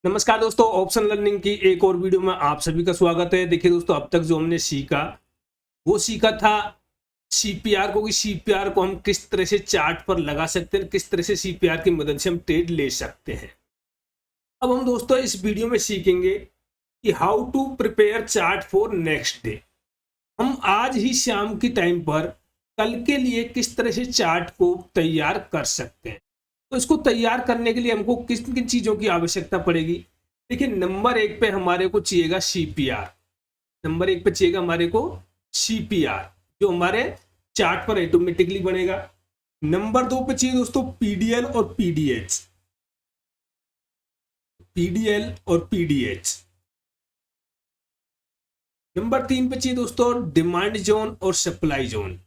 नमस्कार दोस्तों, option learning की एक और वीडियो में आप सभी का स्वागत है। देखिए दोस्तों, अब तक जो हमने सीखा वो सीखा था सीपीआर को, कि सीपीआर को हम किस तरह से चार्ट पर लगा सकते हैं, किस तरह से सीपीआर की मदद से हम ट्रेड ले सकते हैं। अब हम दोस्तों इस वीडियो में सीखेंगे कि how to prepare chart for next day. हम आज ही शाम की टाइम पर कल के लिए किस तरह से चार्ट को तैयार कर सकते हैं। तो इसको तैयार करने के लिए हमको किन किन चीज़ों की आवश्यकता पड़ेगी। देखिए, नंबर एक पे हमारे को चाहिएगा सीपीआर। नंबर एक पे चाहिएगा हमारे को सीपीआर, जो हमारे चार्ट पर ऑटोमेटिकली बनेगा। नंबर दो पे चाहिए दोस्तों पीडीएल और पीडीएच। पीडीएल और पीडीएच। नंबर तीन पे चाहिए दोस्तों डिमांड जोन और supply zone.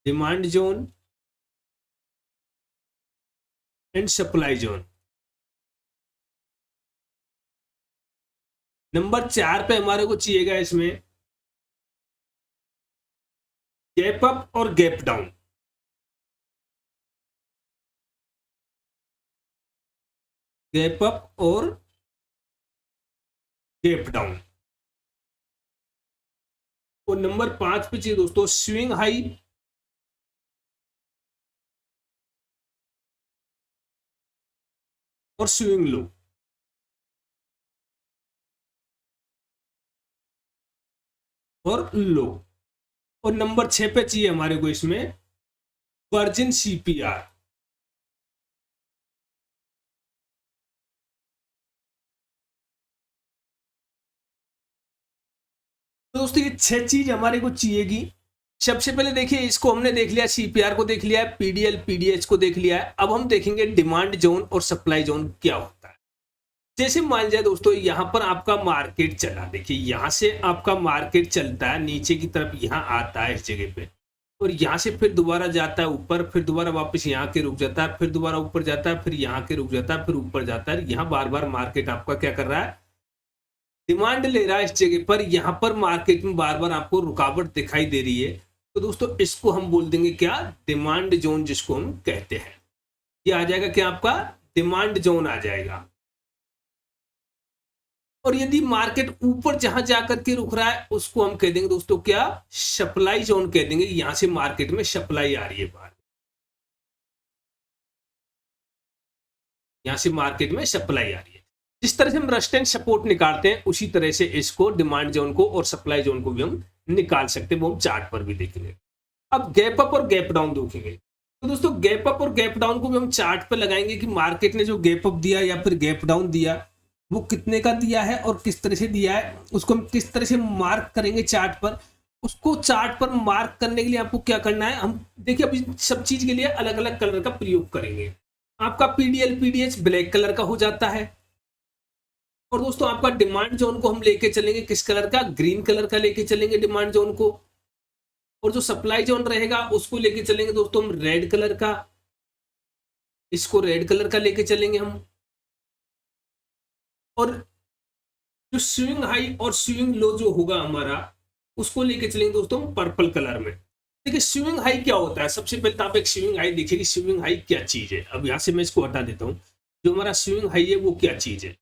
Demand zone and supply zone. Number चार पे हमारे को चाहिएगा इसमें गैप अप और गैप डाउन। गैप अप और गैप डाउन। और नंबर पांच पे चाहिए दोस्तों स्विंग हाई और स्विंग लो। और लो। और नंबर छह पे चाहिए हमारे को इसमें वर्जिन सीपीआर। तो दोस्तों ये छह चीज हमारे को चाहिएगी। सबसे पहले देखिए, इसको हमने देख लिया, सीपीआर को देख लिया है, पीडीएल पीडीएच को देख लिया है। अब हम देखेंगे डिमांड जोन और सप्लाई जोन क्या होता है। जैसे मान जाए दोस्तों, यहां पर आपका मार्केट चला। देखिए, यहां से आपका मार्केट चलता है नीचे की तरफ, यहां आता है इस जगह पे, और यहाँ से फिर दोबारा जाता है ऊपर, फिर दोबारा वापस यहाँ के रुक जाता है, फिर दोबारा ऊपर जाता है, फिर यहाँ के रुक जाता है, फिर ऊपर जाता है। यहाँ बार बार मार्केट आपका क्या कर रहा है, डिमांड ले रहा है इस जगह पर। यहाँ पर मार्केट में बार बार आपको रुकावट दिखाई दे रही है। तो दोस्तों इसको हम बोल देंगे क्या, डिमांड जोन, जिसको हम कहते हैं। ये आ जाएगा क्या, आपका डिमांड जोन आ जाएगा। और यदि मार्केट ऊपर जहां जाकर के रुक रहा है, उसको हम कह देंगे दोस्तों क्या, सप्लाई जोन कह देंगे। यहां से मार्केट में सप्लाई आ रही है बाहर, यहां से मार्केट में सप्लाई आ रही है। जिस तरह से हम रेजिस्टेंस सपोर्ट निकालते हैं, उसी तरह से इसको डिमांड जोन को और सप्लाई जोन को भी हम निकाल सकते हैं। वो हम चार्ट पर भी देखेंगे। अब गैप अप और गैप डाउन देखेंगे। तो दोस्तों गैप अप और गैप डाउन को भी हम चार्ट पर लगाएंगे कि मार्केट ने जो गैप अप दिया या फिर गैप डाउन दिया, वो कितने का दिया है और किस तरह से दिया है, उसको हम किस तरह से मार्क करेंगे चार्ट पर। उसको चार्ट पर मार्क करने के लिए आपको क्या करना है, हम देखिए अभी सब चीज के लिए अलग अलग कलर का प्रयोग करेंगे। आपका पीडीएल पीडीएच ब्लैक कलर का हो जाता है। और दोस्तों आपका डिमांड जोन को हम लेके चलेंगे किस कलर का, ग्रीन कलर का लेके चलेंगे डिमांड जोन को। और जो सप्लाई जोन रहेगा उसको लेके चलेंगे दोस्तों हम रेड कलर का। इसको रेड कलर का लेके चलेंगे हम। और जो स्विंग हाई और स्विंग लो जो होगा हमारा, उसको लेके चलेंगे दोस्तों हम पर्पल कलर में। देखिए स्विंग हाई क्या होता है, सबसे पहले तो आप एक स्विंग हाई देखिए कि स्विंग हाई क्या चीज है। अब यहां से मैं इसको हटा देता हूं। जो हमारा स्विंग हाई है वो क्या चीज है,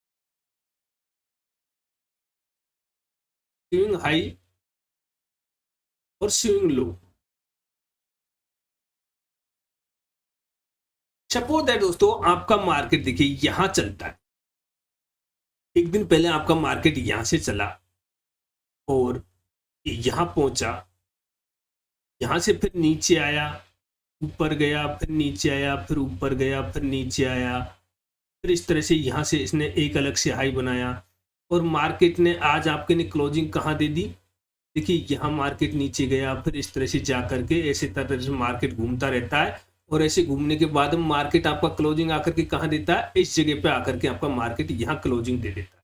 स्विंग हाई और स्विंग लो। सपोज दैट दोस्तों आपका मार्केट देखिए यहां चलता है। एक दिन पहले आपका मार्केट यहां से चला और यहां पहुंचा, यहां से फिर नीचे आया, ऊपर गया, फिर नीचे आया, फिर ऊपर गया, फिर नीचे आया। फिर इस तरह से यहां से इसने एक अलग से हाई बनाया। और मार्केट ने आज आपके ने क्लोजिंग कहां दे दी, देखिए यहाँ मार्केट नीचे गया, फिर इस तरह से जा करके ऐसे तरह से मार्केट घूमता रहता है। और ऐसे घूमने के बाद मार्केट आपका क्लोजिंग आकर के कहाँ देता है, इस जगह पे आकर के आपका मार्केट यहाँ क्लोजिंग दे देता है।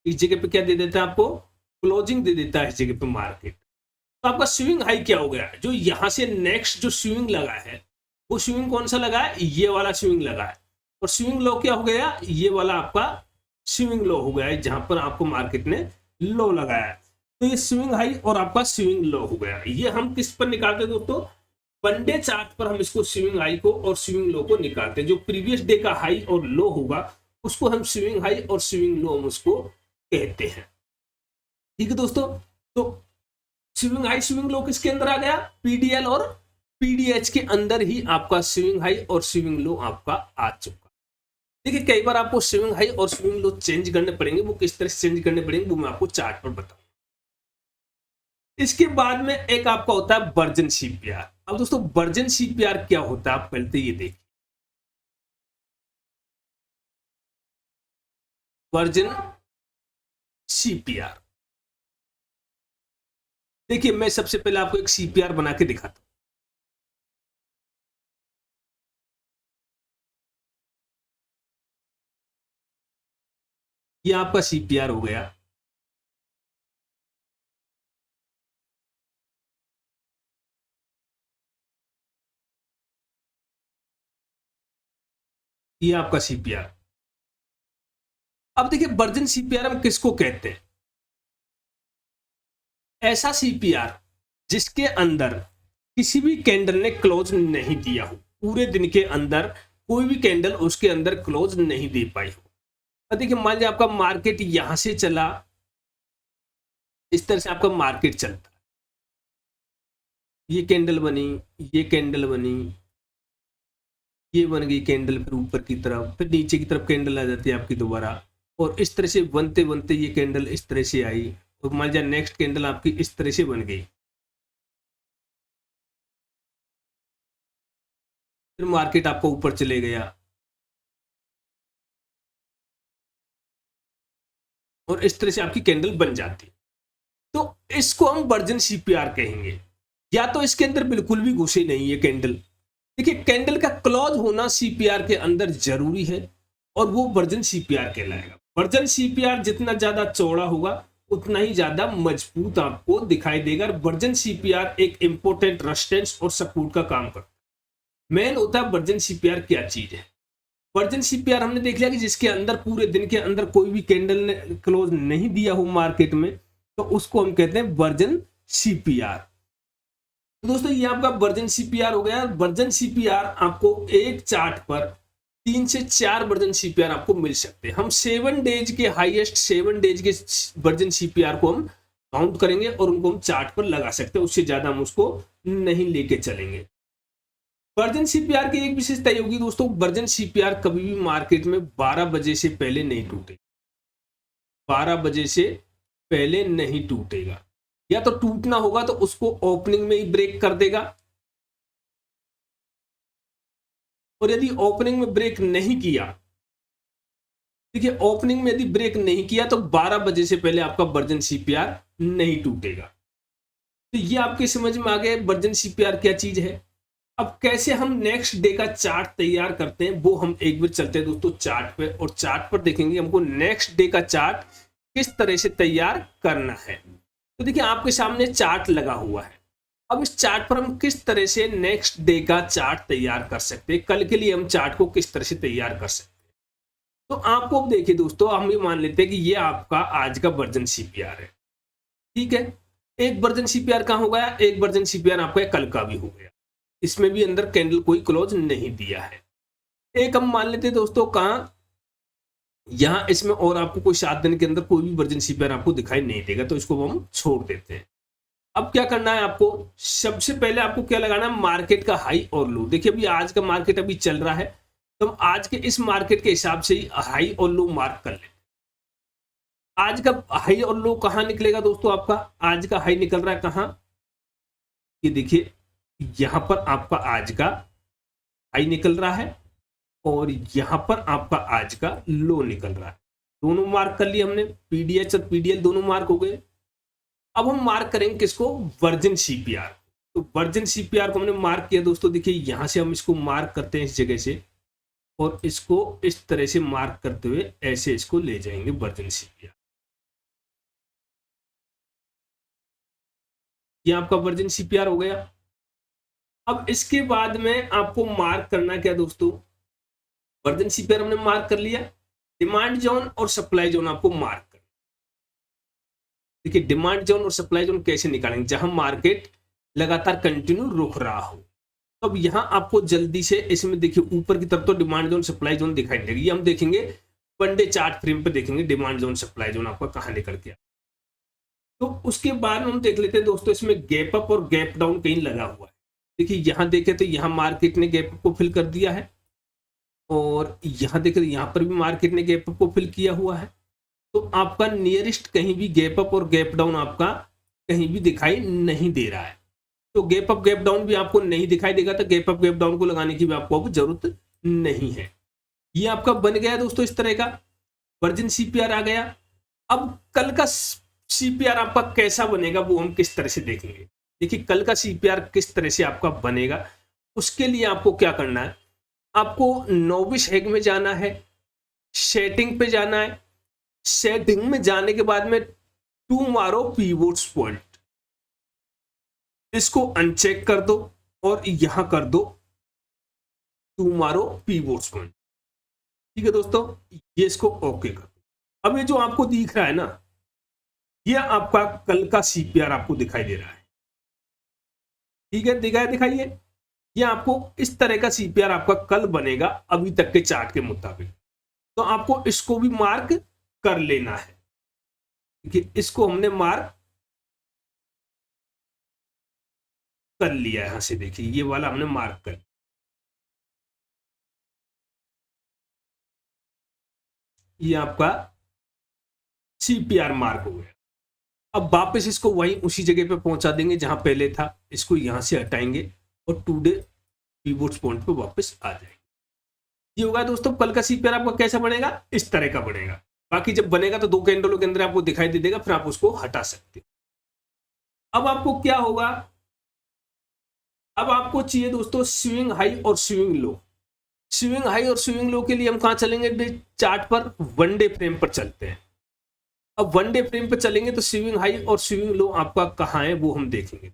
इस जगह पे क्या दे देता है, आपको क्लोजिंग दे देता है इस जगह पे मार्केट। तो आपका स्विंग हाई क्या हो गया, जो यहाँ से नेक्स्ट जो स्विंग लगा है, वो स्विंग कौन सा लगा है, ये वाला स्विंग लगा है। और स्विंग लो क्या हो गया, ये वाला आपका स्विंग लो हो गया है, जहां पर आपको मार्केट ने लो लगाया है। तो ये स्विंग हाई और आपका स्विंग लो हो गया। ये हम किस पर निकालते हैं दोस्तों, वन डे चार्ट पर हम इसको स्विंग हाई को और स्विंग लो को निकालते हैं। जो प्रीवियस डे का हाई और लो होगा उसको हम स्विंग हाई और स्विंग लो हम उसको कहते हैं। ठीक है दोस्तों, तो स्विंग हाई स्विंग लो किसके अंदर आ गया, पीडीएल और पीडीएच के अंदर ही आपका स्विंग हाई और स्विंग लो आपका आ चुका। देखिए कई बार आपको स्विंग हाई और स्विंग लो चेंज करने पड़ेंगे, वो किस तरह से चेंज करने पड़ेंगे वो मैं आपको चार्ट पर बताऊंगा। इसके बाद में एक आपका होता है वर्जन सीपीआर। अब दोस्तों वर्जन सीपीआर क्या होता है आप पहले तो ये देखिए। वर्जन सीपीआर देखिए, मैं सबसे पहले आपको एक सीपीआर बना के दिखाता हूं। ये आपका सीपीआर हो गया। ये आपका सीपीआर। अब देखिए वर्जन सीपीआर हम किसको कहते हैं, ऐसा सीपीआर जिसके अंदर किसी भी कैंडल ने क्लोज नहीं दिया हो, पूरे दिन के अंदर कोई भी कैंडल उसके अंदर क्लोज नहीं दे पाई हो। अब देखिए मान लीजिए आपका मार्केट यहां से चला, इस तरह से आपका मार्केट चलता है, ये कैंडल बनी, ये कैंडल बनी, ये बन गई कैंडल, फिर ऊपर की तरफ, फिर नीचे की तरफ कैंडल आ जाती है आपकी दोबारा, और इस तरह से बनते बनते ये कैंडल इस तरह से आई, और मान लीजिए नेक्स्ट कैंडल आपकी इस तरह से बन गई, फिर मार्केट आपका ऊपर चले गया, और इस तरह से आपकी कैंडल बन जाती। तो इसको हम वर्जन सीपीआर कहेंगे। या तो इसके अंदर बिल्कुल भी घुसे नहीं है कैंडल। देखिए कैंडल का क्लॉज होना सीपीआर के अंदर जरूरी है, और वो वर्जन सीपीआर कहलाएगा। वर्जन सीपीआर जितना ज्यादा चौड़ा होगा उतना ही ज्यादा मजबूत आपको दिखाई देगा। वर्जन सीपीआर एक इंपोर्टेंट रेजिस्टेंस और सपोर्ट का काम करता है। मेन होता है वर्जन सीपीआर क्या चीज है। वर्जन सीपीआर हमने देख लिया कि जिसके अंदर पूरे दिन के अंदर कोई भी कैंडल ने क्लोज नहीं दिया हो मार्केट में, तो उसको हम कहते हैं वर्जन सीपीआर। तो दोस्तों ये आपका वर्जन सीपीआर हो गया। वर्जन सीपीआर आपको एक चार्ट पर 3 से 4 वर्जन सीपीआर आपको मिल सकते हैं। हम 7 डेज के हाईएस्ट 7 डेज के वर्जन सीपीआर को हम काउंट करेंगे और उनको हम चार्ट पर लगा सकते हैं, उससे ज्यादा हम उसको नहीं लेके चलेंगे। वर्जन सीपीआर की एक विशेषता होगी दोस्तों, वर्जन सीपीआर कभी भी मार्केट में 12 बजे से पहले नहीं टूटे, 12 बजे से पहले नहीं टूटेगा। या तो टूटना होगा तो उसको ओपनिंग में ही ब्रेक कर देगा, और यदि ओपनिंग में ब्रेक नहीं किया, देखिए ओपनिंग में यदि ब्रेक नहीं किया तो 12 बजे से पहले आपका वर्जन सीपीआर नहीं टूटेगा। तो ये आपके समझ में आ गया वर्जन सीपीआर क्या चीज है। अब कैसे हम नेक्स्ट डे का चार्ट तैयार करते हैं वो हम एक बार चलते हैं दोस्तों चार्ट पे, और चार्ट पर देखेंगे हमको नेक्स्ट डे का चार्ट किस तरह से तैयार करना है। तो देखिए आपके सामने चार्ट लगा हुआ है। अब इस चार्ट पर हम किस तरह से नेक्स्ट डे का चार्ट तैयार कर सकते हैं, कल के लिए हम चार्ट को किस तरह से तैयार कर सकते हैं। तो आपको देखिए दोस्तों, हम भी मान लेते हैं कि ये आपका आज का वर्जन सीपीआर है। ठीक है, एक वर्जन सीपीआर कहाँ हो गया, एक वर्जन सीपीआर आपका कल का भी हो गया, इसमें भी अंदर कैंडल कोई क्लोज नहीं दिया है। एक हम मान लेते हैं दोस्तों कहां, यहां, इसमें, और आपको कोई 7 दिन के अंदर कोई भी वर्जन सीपीआर आपको दिखाई नहीं देगा, तो इसको हम छोड़ देते हैं। अब क्या करना है आपको, सबसे पहले आपको क्या लगाना है, मार्केट का हाई और लो। देखिए अभी आज का मार्केट अभी चल रहा है, तो हम आज के इस मार्केट के हिसाब से ही हाई और लो मार्क कर लें। आज का हाई और लो कहां निकलेगा दोस्तों, आपका आज का हाई निकल रहा है कहां, ये देखिए यहां पर आपका आज का हाई निकल रहा है, और यहां पर आपका आज का लो निकल रहा है। दोनों मार्क कर लिए हमने, पीडीएच और पीडीएल दोनों मार्क हो गए। अब हम मार्क करेंगे किसको, वर्जन सीपीआर। तो वर्जन सीपीआर को हमने मार्क किया दोस्तों, देखिए यहां से हम इसको मार्क करते हैं इस जगह से, और इसको इस तरह से मार्क करते हुए ऐसे इसको ले जाएंगे वर्जन सीपीआर। ये आपका वर्जन सीपीआर हो गया। अब इसके बाद में आपको मार्क करना क्या दोस्तों, वर्जन सीपीआर हमने मार्क कर लिया, डिमांड जोन और सप्लाई जोन आपको मार्क करना। देखिए डिमांड जोन और सप्लाई जोन कैसे निकालेंगे, जहां मार्केट लगातार कंटिन्यू रुक रहा हो। तो अब यहाँ आपको जल्दी से इसमें देखिए ऊपर की तरफ तो डिमांड जोन सप्लाई जोन दिखाई देगी, ये हम देखेंगे वन डे चार्ट फ्रेम पे देखेंगे डिमांड जोन सप्लाई जोन आपका कहाँ निकल के। तो उसके बाद हम देख लेते हैं दोस्तों इसमें गैप अप और गैप डाउन कहीं लगा हुआ है। देखिए यहाँ देखे तो यहाँ मार्केट ने गैप अप को फिल कर दिया है और यहाँ देखे तो यहाँ पर भी मार्केट ने गैप अप को फिल किया हुआ है। तो आपका नियरेस्ट कहीं भी गैप अप और गैप डाउन आपका कहीं भी दिखाई नहीं दे रहा है। तो गैप अप गैप डाउन भी आपको नहीं दिखाई देगा, तो गैप अप गैप डाउन को लगाने की भी आपको अब जरूरत नहीं है। ये आपका बन गया दोस्तों इस तरह का वर्जिन सीपीआर आ गया। अब कल का सीपीआर आपका कैसा बनेगा वो हम किस तरह से देखेंगे। देखिए कल का सीपीआर किस तरह से आपका बनेगा, उसके लिए आपको क्या करना है, आपको नोविस हैग में जाना है, सेटिंग पे जाना है। सेटिंग में जाने के बाद में टुमारो पिवोट्स पॉइंट इसको अनचेक कर दो और यहां कर दो टुमारो पिवोट्स पॉइंट। ठीक है दोस्तों, ये इसको ओके कर दो। अब ये जो आपको दिख रहा है ना, ये आपका कल का सीपीआर आपको दिखाई दे रहा है। ठीक है, दिखाइए ये आपको इस तरह का सीपीआर आपका कल बनेगा अभी तक के चार्ट के मुताबिक। तो आपको इसको भी मार्क कर लेना है कि इसको हमने मार्क कर लिया है। यहां से देखिए ये वाला हमने मार्क कर, ये आपका सीपीआर मार्क हो गया। अब वापस इसको वहीं उसी जगह पे पहुंचा देंगे जहां पहले था। इसको यहां से हटाएंगे और टुडे पिवोट्स पॉइंट पे वापस आ जाएंगे। ये होगा दोस्तों कल का सीपीआर आपका कैसा बनेगा, इस तरह का बनेगा। बाकी जब बनेगा तो 2 कैंडलों के अंदर आपको दिखाई दे देगा, फिर आप उसको हटा सकते हो। अब आपको क्या होगा, अब आपको चाहिए दोस्तों स्विंग हाई और स्विंग लो। स्विंग हाई और स्विंग लो के लिए हम कहां चलेंगे, चार्ट पर वन डे फ्रेम पर चलते हैं। अब वन डे फ्रेम पर चलेंगे तो स्विंग हाई और स्विंग लो आपका कहां है वो हम देखेंगे।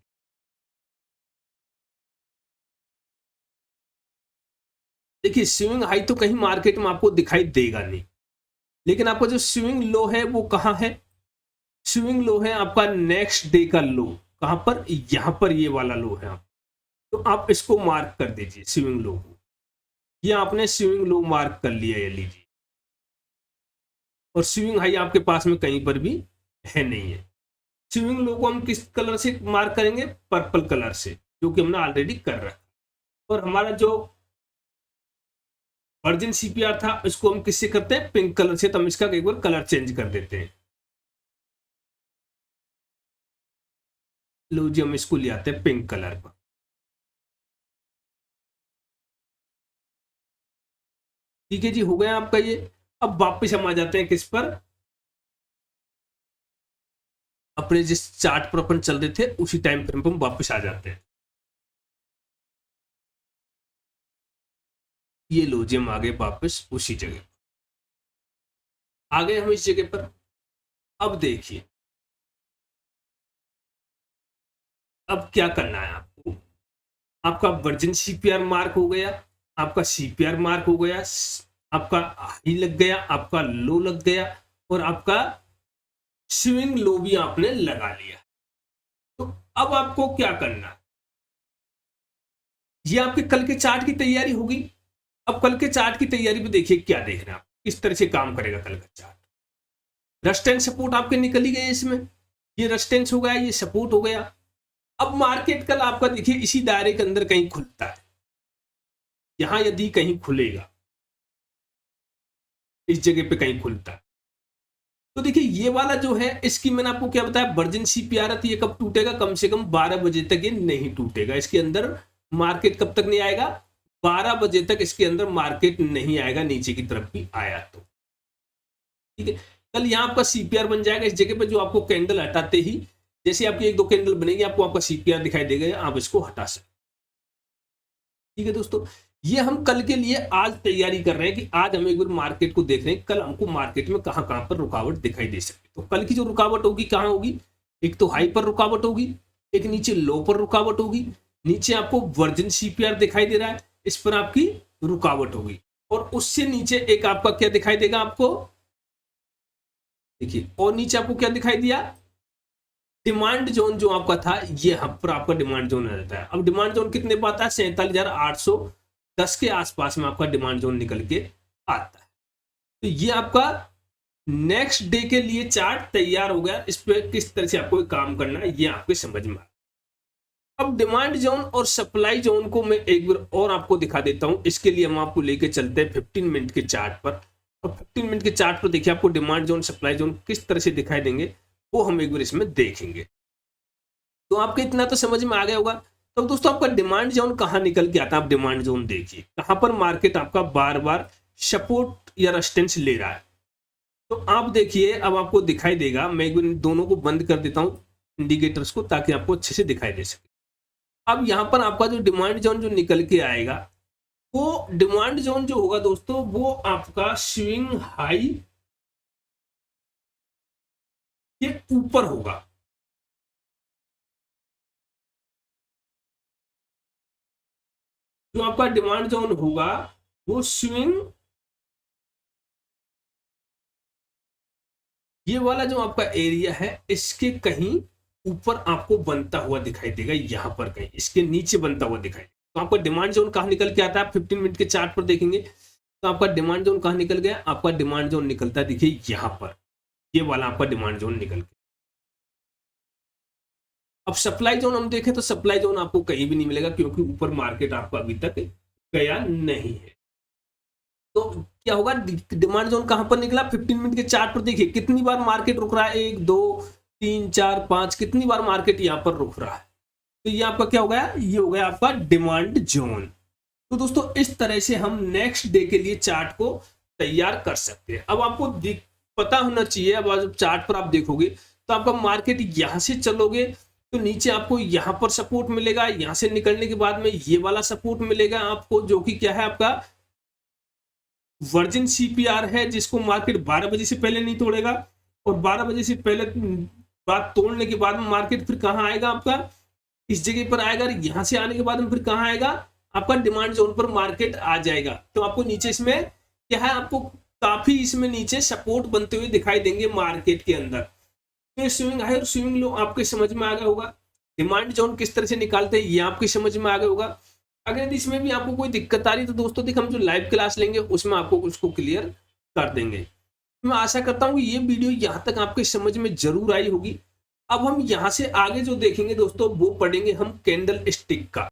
देखिए स्विंग हाई तो कहीं मार्केट में आपको दिखाई देगा नहीं, लेकिन आपका जो स्विंग लो है वो कहां है, स्विंग लो है आपका नेक्स्ट डे का लो। कहां पर, यहां पर ये वाला लो है। आप तो आप इसको मार्क कर दीजिए स्विंग लो को। ये आपने स्विंग लो मार्क कर लिया, ये लीजिए। और स्विंग हाई आपके पास में कहीं पर भी है नहीं है। स्विंग लो को हम किस कलर से मार्क करेंगे, पर्पल कलर से, जो कि हमने ऑलरेडी कर रखा है। और हमारा जो वर्जिन सीपीआर था इसको हम किससे करते हैं, पिंक कलर से। तो हम इसका एक बार कलर चेंज कर देते हैं। लो जी, हम इसको ले आते हैं पिंक कलर पर। ठीक है जी, हो गया आपका ये। अब वापस हम आ जाते हैं किस पर, अपने जिस चार्ट पर अपन चल रहे थे उसी टाइम फ्रेम पर हम वापस आ जाते हैं। ये लो जी, हम आ गए वापस उसी जगह, आ गए हम इस जगह पर। अब देखिए अब क्या करना है आपको, आपका वर्जिन सीपीआर मार्क हो गया, आपका सीपीआर मार्क हो गया, आपका हाई लग गया, आपका लो लग गया, और आपका स्विंग लो भी आपने लगा लिया। तो अब आपको क्या करना है, ये आपके कल के चार्ट की तैयारी होगी। अब कल के चार्ट की तैयारी पे देखिए क्या देख रहे हैं आप, किस तरह से काम करेगा कल का चार्ट। रेजिस्टेंस सपोर्ट आपके निकल ही गए इसमें, ये रेजिस्टेंस हो गया, ये सपोर्ट हो गया। अब मार्केट कल आपका देखिए इसी दायरे के अंदर कहीं खुलता है। यहां यदि कहीं खुलेगा, इस जगह पे कहीं खुलता है, तो देखिए ये वाला जो है, इसकी मैंने आपको क्या बताया, वर्जिन सीपीआर है, तो ये कब टूटेगा, कम से कम 12 बजे तक ये नहीं टूटेगा। इसके अंदर मार्केट कब तक नहीं आएगा, 12 बजे तक इसके अंदर मार्केट नहीं आएगा, नीचे की तरफ भी आया तो। ठीक है, कल यहाँ आपका सीपीआर बन जाएगा इस जगह पे, जो आपको कैंडल हटाते ही, जैसे आपकी 1-2 कैंडल बनेगी, आपको आपका सीपीआर दिखाई देगा, आप इसको हटा सकते। ठीक है दोस्तों, ये हम कल के लिए आज तैयारी कर रहे हैं कि आज हम एक बार मार्केट को देख रहे हैं, कल हमको मार्केट में कहां कहां पर रुकावट दिखाई दे सकती है। तो कल की जो रुकावट होगी कहां होगी, एक तो हाई पर रुकावट होगी, एक नीचे लो पर रुकावट होगी, नीचे आपको वर्जिन सीपीआर दिखाई दे रहा है, इस पर आपकी रुकावट होगी, और उससे नीचे एक आपका क्या दिखाई देगा आपको, देखिए, और नीचे आपको क्या दिखाई दिया, डिमांड जोन जो आपका था ये यहाँ पर आपका डिमांड जोन रहता है। अब डिमांड जोन कितने पे आता है? 47,810 के आसपास में आपका डिमांड जोन निकल के आता है। तो ये आपका नेक्स्ट डे के लिए चार्ट तैयार हो गया। इस पे किस तरह से आपको काम करना है ये आपके समझ में आ। अब डिमांड जोन और सप्लाई जोन को मैं एक बार और आपको दिखा देता हूं। इसके लिए हम आपको लेके चलते हैं 15 मिनट के चार्ट पर। और 15 मिनट के चार्ट पर देखिए आपको डिमांड जोन सप्लाई जोन किस तरह से दिखाई देंगे वो हम एक बार इसमें देखेंगे। तो आपको इतना तो समझ में आ गया होगा। तो दोस्तों आपका डिमांड जोन कहाँ निकल के आता है? आप डिमांड जोन देखिए कहां पर मार्केट आपका बार बार सपोर्ट या रेजिस्टेंस ले रहा है। तो आप देखिए अब आपको दिखाई देगा। मैं एक बार दोनों को बंद कर देता हूं इंडिकेटर्स को, ताकि आपको अच्छे से दिखाई दे सके। अब यहां पर आपका जो डिमांड जोन जो निकल के आएगा वो डिमांड जोन जो होगा दोस्तों वो आपका स्विंग हाई के ऊपर होगा। जो आपका डिमांड जोन होगा वो स्विंग, ये वाला जो आपका एरिया है इसके कहीं ऊपर आपको बनता हुआ दिखाई देगा। यहां पर कहीं इसके नीचे बनता हुआ दिखाई देगा। तो आपका डिमांड जोन कहां निकल के आता है? आप 15 मिनट के चार्ट पर देखेंगे तो आपका डिमांड जोन कहां निकल गया? आपका डिमांड जोन निकलता है देखिए यहां पर, ये वाला आपका डिमांड जोन निकल गया। अब सप्लाई जोन हम देखें तो सप्लाई जोन आपको कहीं भी नहीं मिलेगा, क्योंकि ऊपर मार्केट आपका अभी तक गया नहीं है। तो क्या होगा? डिमांड जोन कहां पर निकला? 15 मिनट के चार्ट पर देखिए कितनी बार मार्केट रुक रहा है, 1 2 3 4 5, कितनी बार मार्केट यहां पर रुक रहा है। तो ये आपका क्या हो गया? ये हो गया आपका डिमांड जोन। तो दोस्तों इस तरह से हम नेक्स्ट डे के लिए चार्ट को तैयार कर सकते हैं। अब आपको पता होना चाहिए, अब जब चार्ट पर आप देखोगे तो आपका मार्केट यहां से चलोगे तो नीचे आपको यहां पर सपोर्ट मिलेगा, यहां से निकलने के बाद में ये वाला सपोर्ट मिलेगा आपको, जो कि क्या है आपका वर्जिन सीपीआर है, जिसको मार्केट 12 बजे से पहले नहीं तोड़ेगा। और 12 बजे से पहले बात तोड़ने के बाद में मार्केट फिर कहां आएगा? आपका इस जगह पर आएगा। यहां से आने के बाद में फिर कहां आएगा? आपका डिमांड जोन पर मार्केट आ जाएगा। तो आपको नीचे इसमें क्या है, आपको काफी इसमें नीचे सपोर्ट बनते हुए दिखाई देंगे मार्केट के अंदर। तो स्विंग हाई और स्विंग लो आपके समझ में आ गया होगा। डिमांड जोन किस तरह से निकालते हैं ये आपके समझ में आ गया होगा। अगर इसमें भी आपको कोई दिक्कत आ रही तो दोस्तों देख, हम जो लाइव क्लास लेंगे उसमें आपको उसको क्लियर कर देंगे। मैं आशा करता हूं कि ये वीडियो यहां तक आपके समझ में जरूर आई होगी। अब हम यहां से आगे जो देखेंगे दोस्तों वो पढ़ेंगे हम कैंडल स्टिक का।